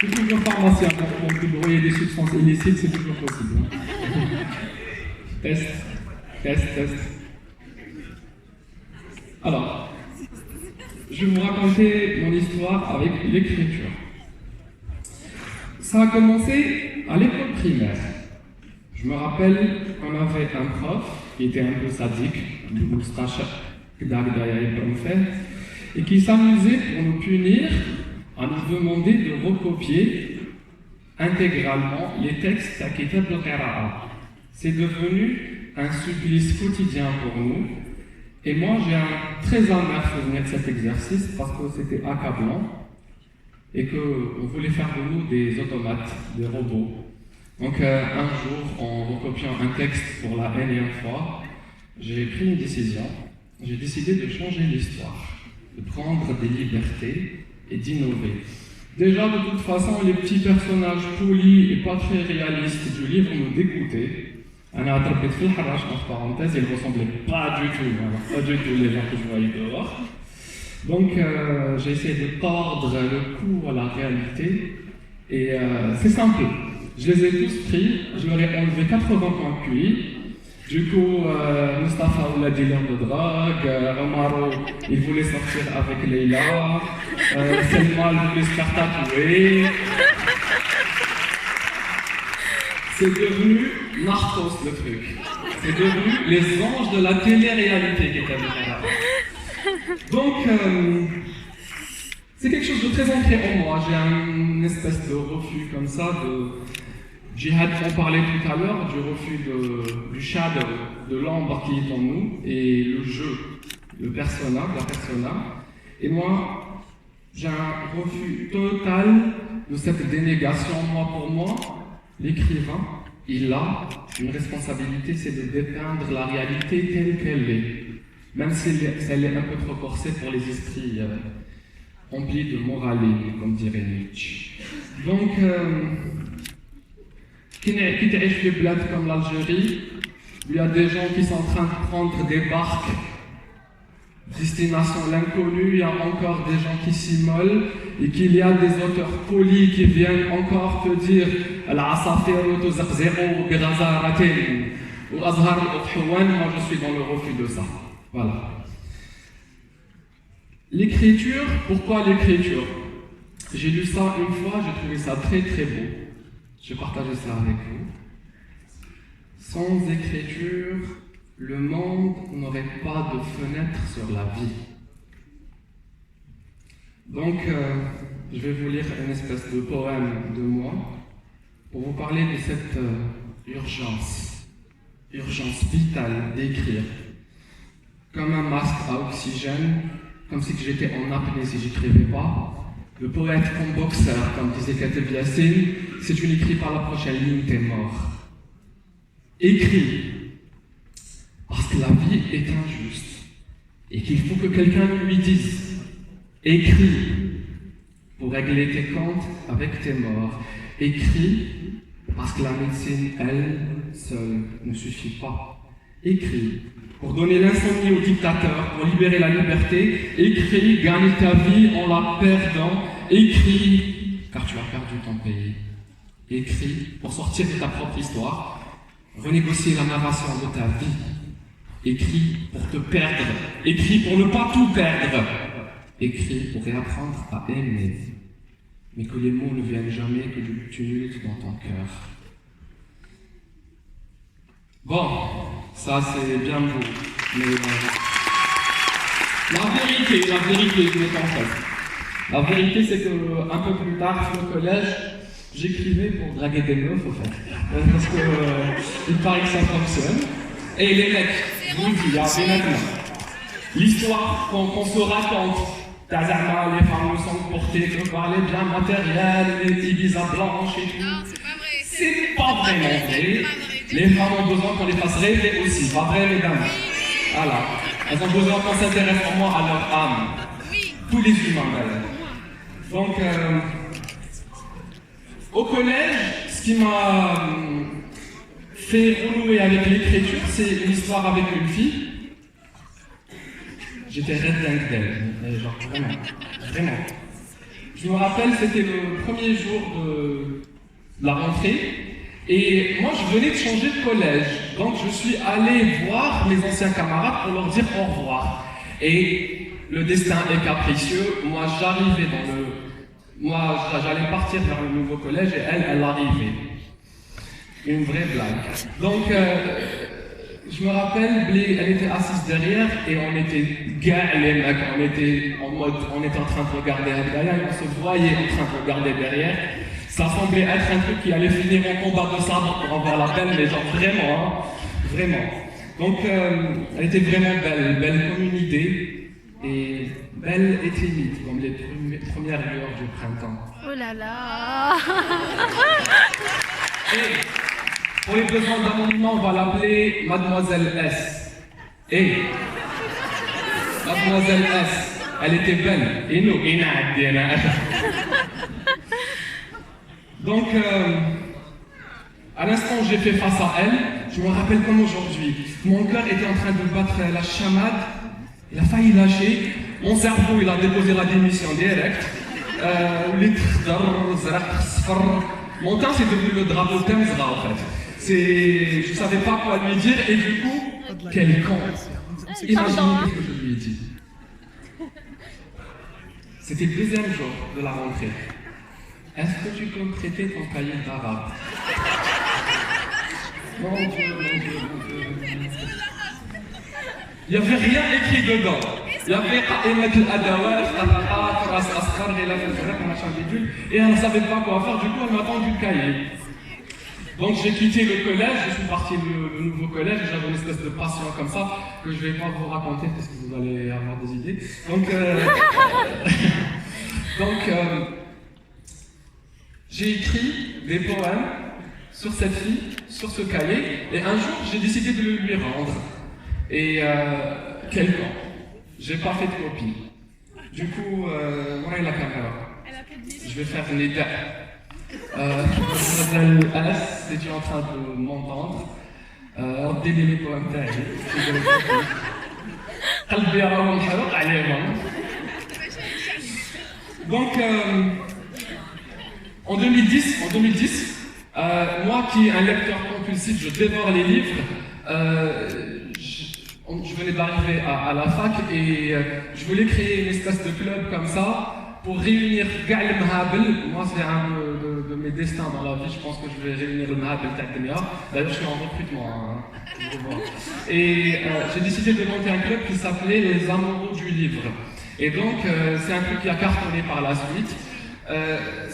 Je suis toujours pharmacien, donc le broyer des substances illicites, c'est toujours possible. Test, test, test. Alors, je vais vous raconter mon histoire avec l'écriture. Ça a commencé à l'école primaire. Je me rappelle qu'on avait un prof qui était un peu sadique, et qui s'amusait pour nous punir à nous demander de recopier intégralement les textes à Kitab al-Qira'a. C'est devenu un supplice quotidien pour nous. Et moi, j'ai un très amer souvenir de cet exercice parce que c'était accablant et qu'on voulait faire de nous des automates, des robots. Donc un jour, en recopiant un texte pour la énième fois, j'ai pris une décision. J'ai décidé de changer l'histoire, de prendre des libertés et d'innover. Déjà, de toute façon, les petits personnages polis et pas très réalistes du livre me dégoûtaient. Entre parenthèses, ils ne ressemblaient pas du tout les gens que je voyais dehors. Donc, j'ai essayé de tordre le cou à la réalité. Et c'est simple. Je les ai tous pris, je leur ai enlevé 80 points de QI. Du coup, Mustapha ou la dealer de drogue, Omaro, il voulait sortir avec Leila, Selma, il voulait se faire tatouer. C'est devenu Narcos le truc. C'est devenu les anges de la télé-réalité qui étaient là. Donc, c'est quelque chose de très ancré en moi. J'ai une espèce de refus comme ça de Jihad, on parlait tout à l'heure du refus du shadow, de l'ombre qui est en nous, et le jeu, le persona, la persona. Et moi, j'ai un refus total de cette dénégation. Moi, pour moi, l'écrivain, il a une responsabilité, c'est de dépeindre la réalité telle qu'elle est, même si elle est un peu trop corsée pour les esprits remplis de moralité, comme dirait Nietzsche. Donc, qui تعيش في بلاد comme l'Algérie, où il y a des gens qui sont en train de prendre des barques, destination l'inconnu, il y a encore des gens qui s'immolent, et qu'il y a des auteurs polis qui viennent encore te dire Al-Asafir tuzaqziqu bighazaratin ou Azhar al-Udhwan. Moi je suis dans le refus de ça. Voilà. L'écriture, pourquoi l'écriture? J'ai lu ça une fois, j'ai trouvé ça très très beau. Je vais partager ça avec vous. Sans écriture, le monde n'aurait pas de fenêtre sur la vie. Donc, je vais vous lire une espèce de poème de moi pour vous parler de cette urgence vitale d'écrire. Comme un masque à oxygène, comme si j'étais en apnée si j'écrivais pas. Le poète comme boxeur, comme disait Kateb Yassine, si tu n'écris pas la prochaine ligne, t'es mort. Écris, parce que la vie est injuste, et qu'il faut que quelqu'un lui dise. Écris, pour régler tes comptes avec tes morts. Écris, parce que la médecine, elle, seule, ne suffit pas. Écris, pour donner l'insomnie au dictateur, pour libérer la liberté. Écris, gagne ta vie en la perdant. Écris, car tu as perdu ton pays. Écris, pour sortir de ta propre histoire, renégocier la narration de ta vie. Écris pour te perdre. Écris pour ne pas tout perdre. Écris pour réapprendre à aimer. Mais que les mots ne viennent jamais, que du tumulte dans ton cœur. Bon, ça c'est bien beau, mais la vérité je m'étais en fait. La vérité c'est que un peu plus tard, au collège, j'écrivais pour draguer des meufs au fait. Parce que il paraît que ça fonctionne. Et les mecs, je vous dis, maintenant, l'histoire qu'on se raconte, Tazama, les femmes nous sont portées que par les biens matériels, les Ibiza blanches et tout. Non, c'est pas vrai. C'est pas vraiment vrai. Les femmes ont besoin qu'on les fasse rêver aussi, pas vrai mesdames? Voilà. Elles ont besoin qu'on s'intéresse vraiment à leur âme. Oui. Tous les humains d'ailleurs. Donc, au collège, ce qui m'a fait renouer avec l'écriture, c'est une histoire avec une fille. j'étais red dingue d'elle, genre vraiment, vraiment. Je me rappelle, c'était le premier jour de la rentrée, et moi je venais de changer de collège, donc je suis allé voir mes anciens camarades pour leur dire au revoir. Et le destin est capricieux, moi j'allais partir vers le nouveau collège et elle arrivait. Une vraie blague. Donc, je me rappelle, elle était assise derrière et on était gars, les mecs, on était en train de regarder derrière et on se voyait en train de regarder derrière. Ça semblait être un truc qui allait finir en combat de sabre pour avoir la belle, mais genre vraiment, hein, vraiment. Donc, elle était vraiment belle comme une idée et belle et timide, comme les premières lueurs du printemps. Oh là là. Et pour les besoins d'un monument, on va l'appeler Mademoiselle S. Et Mademoiselle S, elle était belle. Et nous, donc, à l'instant où j'ai fait face à elle, je me rappelle comme aujourd'hui. Mon cœur était en train de battre la chamade. Il a failli lâcher. Mon cerveau, il a déposé la démission direct. Mon teint, c'est devenu le drapeau Temzra, en fait. Je ne savais pas quoi lui dire, et du coup, quel con. Imaginez ce que je lui ai dit. C'était le deuxième jour de la rentrée. Est-ce que tu peux me prêter ton cahier d'arabe? Mon Dieu. Il n'y avait rien écrit dedans. Il y avait et elle ne savait pas quoi faire, du coup elle m'a tendu le cahier. Donc j'ai quitté le collège, je suis parti le nouveau collège, j'avais une espèce de passion comme ça, que je ne vais pas vous raconter parce que vous allez avoir des idées. Donc, j'ai écrit des poèmes sur cette fille, sur ce cahier, et un jour j'ai décidé de le lui rendre. Et quel con. J'ai pas fait de copie. Du coup, où est la caméra? Je vais faire une idée. Mademoiselle S, si tu es en train de m'entendre, ordonnez les poèmes تاعي. قلبي راه محروق عليهم. Donc, en 2010, moi qui est un lecteur compulsif, je dévore les livres. Je venais d'arriver à la fac et je voulais créer une espèce de club comme ça pour réunir Ga'al Mhabel. Moi, c'est un de mes destins dans la vie. Je pense que je vais réunir le Mhabel Taqnia. D'ailleurs, je suis en recrutement. Hein, et j'ai décidé de monter un club qui s'appelait Les Amoureux du Livre. Et donc, c'est un truc qui a cartonné par la suite.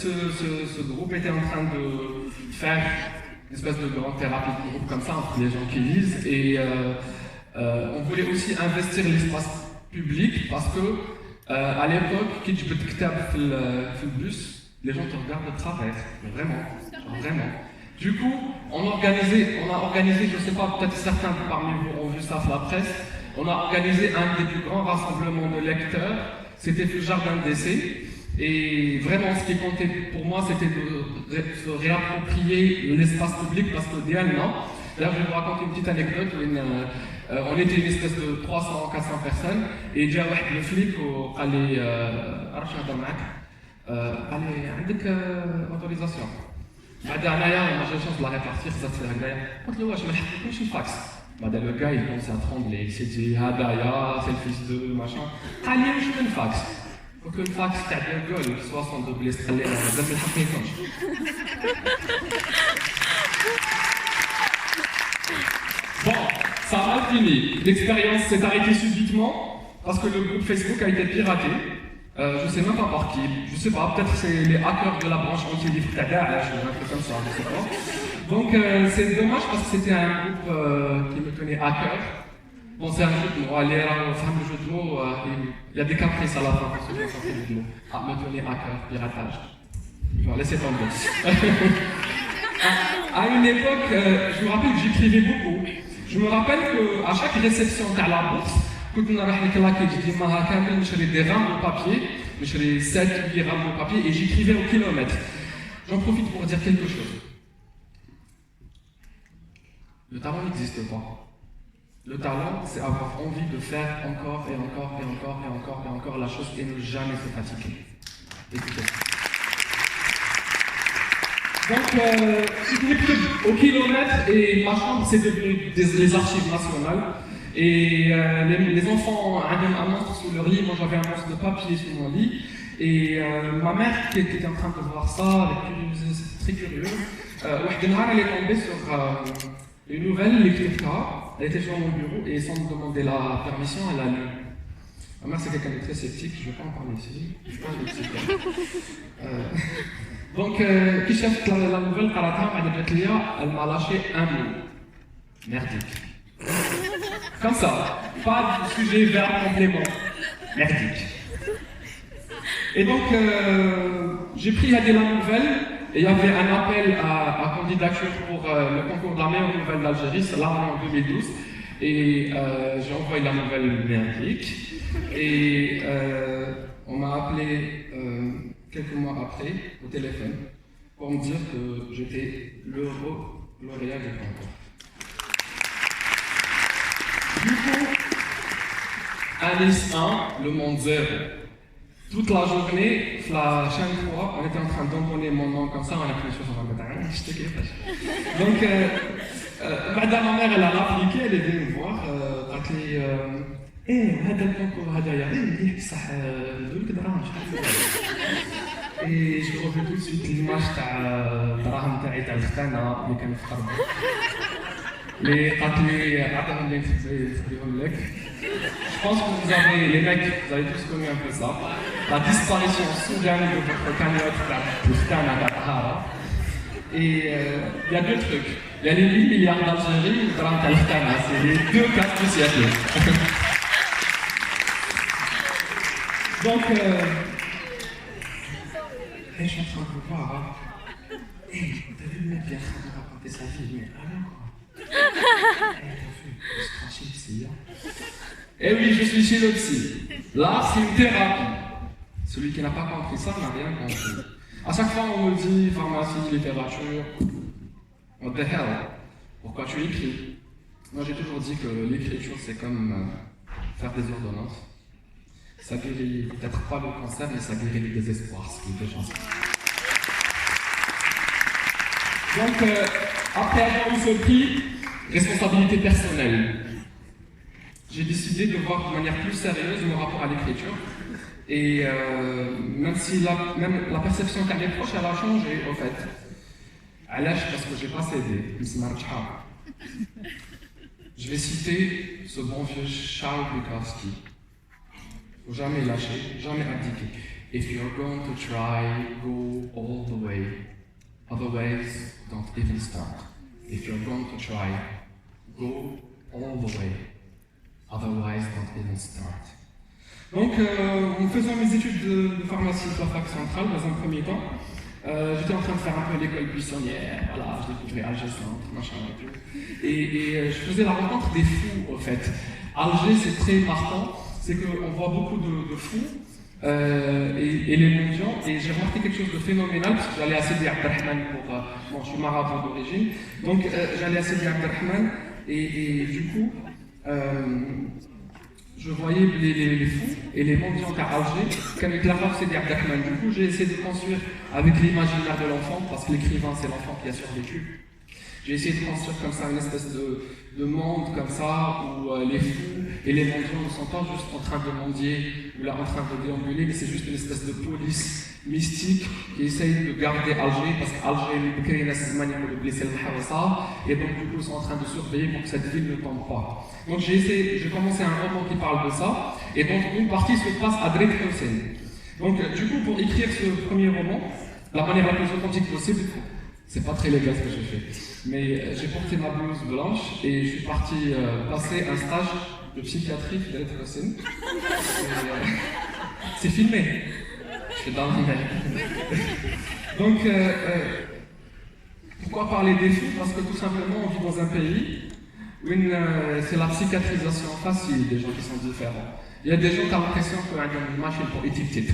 Ce groupe était en train de faire une espèce de grande thérapie de groupe comme ça entre les gens qui lisent. Et on voulait aussi investir l'espace public parce que à l'époque, quand tu peux te dans le bus, les gens te regardent de travers. Mais vraiment. Du coup, on a organisé, je ne sais pas, peut-être certains parmi vous ont vu ça sur la presse, on a organisé un des plus grands rassemblements de lecteurs, c'était le jardin d'essai. Et vraiment, ce qui comptait pour moi, c'était de se réapproprier l'espace public parce que Diane, non. Là, je vais vous raconter une petite anecdote. On était une espèce de 300-400 personnes et il y a un flic qui allait عندك autorisation. بعد هنايا j'ai chance de la répartir, ça c'est هنايا. قلت له واش ما نحطلكمش الفاكس. بعد le gars il commence à trembler, il s'est dit هدايا c'est le fils de machin. قال لي واش من الفاكس. Faut que le fax تاع de gueule 60 degrés تخليها مازال ما نحطيهمش. Bon, ça a mal fini. L'expérience s'est arrêtée subitement parce que le groupe Facebook a été piraté. Je ne sais même pas par qui. Je ne sais pas, peut-être c'est les hackers de la branche anti-livre Daesh ou un truc comme ça, je ne sais pas. Donc c'est dommage parce que c'était un groupe qui me tenait à cœur. Bon, c'est un jeu de mots. Allez, le jeu de mots, il y a des caprices à la fin pour ceux qui ont sorti le jeu de mots. Ah, me tenir à cœur, piratage. Bon, laissez tomber. À une époque, je me rappelle que j'écrivais beaucoup. Je me rappelle qu'à chaque réception à la bourse, كنت راح نكلاكي ديما هكا نشري des rames de papier, نشري 7-8 rames de papier et j'écrivais au kilomètre. J'en profite pour dire quelque chose. Le tarot n'existe pas. Le talent, c'est avoir envie de faire encore et encore et encore et encore et encore la chose et ne jamais se fatiguer. Écoutez. Donc, je n'ai plus au kilomètre et ma chambre, c'est devenu les archives nationales. Et les enfants avaient un monstre sous leur lit, moi j'avais un monstre de papier sous mon lit. Et ma mère qui était en train de voir ça, avec curiosité, très curieuse, elle est tombée sur une nouvelle, l'écriture. Elle était sur mon bureau et sans me demander la permission, elle a lu. Ma mère c'est quelqu'un de très sceptique, je ne vais pas en parler ici. Je suis pas une psychologue. Donc, qui cherche la nouvelle elle m'a lâché un mot. Merdique. Comme ça, pas de sujet, verbe, complément. Merdique. Et donc, j'ai pris la nouvelle, et il y avait un appel à candidature pour le concours de la meilleure nouvelle d'Algérie, c'est là en 2012, et j'ai envoyé la nouvelle merdique, et on m'a appelé quelques mois après, au téléphone, pour me dire que j'étais l'heureux lauréat du concours. Du coup, Alice 1, le monde 0. Toute la journée, la chaîne 3, on était en train d'entonner mon nom comme ça, on a pris sur un matin, je te kiffe. Donc, madame ma mère, elle a appliqué, elle est venue me voir, elle a dit هذا الكونكور هذا يعني مليح بصح ندولك دراهم شحال اي جو روفي تو سويت ليماج تاع الدراهم تاعي تاع الختانه اللي كان في قربي اللي قالت لي عطيهم لي نخليهم لك. Je pense que vous avez, les mecs, vous avez tous connu un peu ça. La disparition soudaine de votre cagnotte de Ftana Tahara. Et il y a deux trucs. Il y a les 8 milliards d'Algérie et le drame Ftana. C'est les deux cas du siècle. Donc, je suis en train de vous voir. T'as vu le mec qui est en train de raconter sa vie, mais alors quoi. T'as vu, il se crache ici, hein. Eh oui, je suis chez le psy. Là, c'est une thérapie. Celui qui n'a pas compris ça n'a rien compris. À chaque fois, on me dit pharmacie, littérature. What the hell? Pourquoi tu écris? Moi, j'ai toujours dit que l'écriture, c'est comme faire des ordonnances. Ça guérit peut-être pas le cancer, mais ça guérit le désespoir, ce qui est déjà ça. Donc, après avoir eu ce prix, responsabilité personnelle. J'ai décidé de voir de manière plus sérieuse mon rapport à l'écriture. Et même si la perception qu'à mes proches, elle a changé, au fait. À l'âge, parce que j'ai pas cédé. Je vais citer ce bon vieux Charles Bukowski. Faut jamais lâcher, jamais abdiquer. If you're going to try, go all the way. Otherwise, don't even start. If you're going to try, go all the way. Otherwise, don't even start. Donc, en faisant mes études de pharmacie à la fac centrale, dans un premier temps, j'étais en train de faire un peu l'école buissonnière, voilà, je découvrais Alger Centre, machin et tout. Et je faisais la rencontre des fous, au fait. Alger, c'est très marquant, c'est qu'on voit beaucoup de fous, et les mendiants, et j'ai remarqué quelque chose de phénoménal, parce que j'allais à Sidi Abdelrahman pour... bon, je suis marabout d'origine, donc j'allais à Sidi Abdelrahman, et du coup, je voyais les fous et les mendiants à Alger, qu'avec la force Sidi Abdelrahman. Du coup, j'ai essayé de construire avec l'imaginaire de l'enfant, parce que l'écrivain, c'est l'enfant qui a survécu. J'ai essayé de construire comme ça une espèce de monde comme ça, où les fous et les mendiants ne sont pas juste en train de mendier ou là en train de déambuler, mais c'est juste une espèce de police mystique qui essaye de garder Alger, parce qu'Alger est le blessé le Hawassa, et donc du coup ils sont en train de surveiller pour que cette ville ne tombe pas. Donc j'ai commencé un roman qui parle de ça, et donc une partie se passe à Drake Hussein. Donc du coup pour écrire ce premier roman, la manière la plus authentique possible, c'est pas très légal ce que j'ai fait, mais j'ai porté ma blouse blanche et je suis parti passer un stage de psychiatrie de Drake Hussein. C'est filmé. Je suis dans le mail. Donc, pourquoi parler des fous? Parce que tout simplement, on vit dans un pays où c'est la psychiatrisation facile des gens qui sont différents. Il y a des gens qui ont l'impression qu'ils ont une machine pour étiqueter.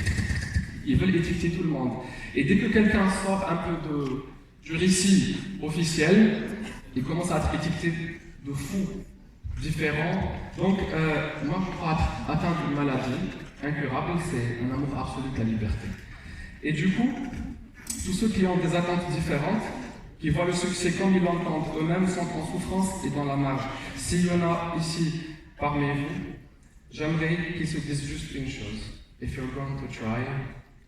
Ils veulent étiqueter tout le monde. Et dès que quelqu'un sort un peu du récit officiel, il commence à être étiqueté de fou, différents. Donc, moi, je crois atteindre une maladie incurable, c'est un amour absolu de la liberté. Et du coup, tous ceux qui ont des attentes différentes, qui voient le succès comme ils l'entendent eux-mêmes, sont en souffrance et dans la marge. S'il y en a ici parmi vous, j'aimerais qu'ils se disent juste une chose. If you're going to try,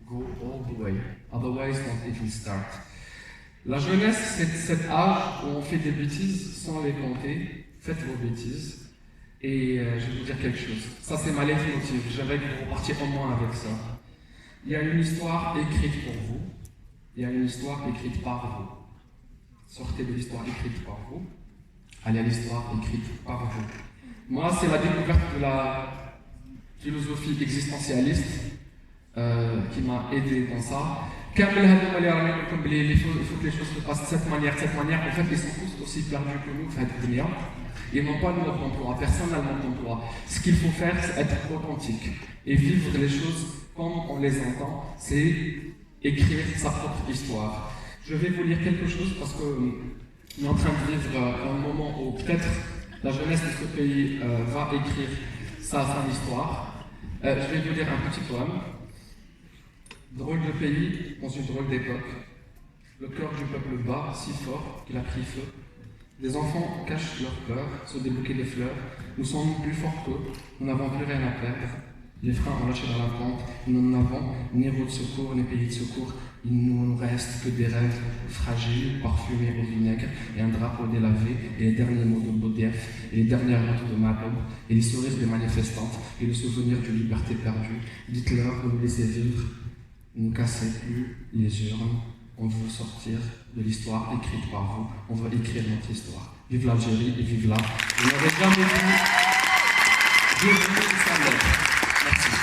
go all the way. Otherwise, don't even start. La jeunesse, c'est cet âge où on fait des bêtises sans les compter. Faites vos bêtises. Et je vais vous dire quelque chose. Ça, c'est ma leitmotiv. J'aimerais que vous repartiez au moins avec ça. Il y a une histoire écrite pour vous. Il y a une histoire écrite par vous. Sortez de l'histoire écrite par vous. Allez à l'histoire écrite par vous. Moi, c'est la découverte de la philosophie existentialiste qui m'a aidé dans ça. Il faut que les choses se passent de cette manière. En fait, ils sont tous aussi perdus que nous, ils n'ont pas le mode d'emploi, personne n'a le mode d'emploi. Ce qu'il faut faire, c'est être authentique et vivre les choses comme on les entend, c'est écrire sa propre histoire. Je vais vous lire quelque chose parce qu'on est en train de vivre un moment où peut-être la jeunesse de ce pays va écrire sa histoire. Je vais vous lire un petit poème. Drôle de pays dans une drôle d'époque. Le cœur du peuple bat si fort qu'il a pris feu. Des enfants cachent leur peur sous des bouquets de fleurs. Nous sommes plus forts qu'eux, nous n'avons plus rien à perdre. Les freins ont lâché dans la pente, nous n'avons ni route de secours, ni pays de secours. Il ne nous reste que des rêves fragiles, parfumés au vinaigre, et un drapeau délavé, et les derniers mots de Baudief, et les dernières notes de Malraux, et les sourires des manifestantes, et le souvenir d'une liberté perdue. Dites-leur de nous laisser vivre, ne cassez plus les urnes. On veut sortir de l'histoire écrite par vous. On veut écrire notre histoire. Vive l'Algérie et vive là. Vous n'aurez jamais vu. Bienvenue au Merci.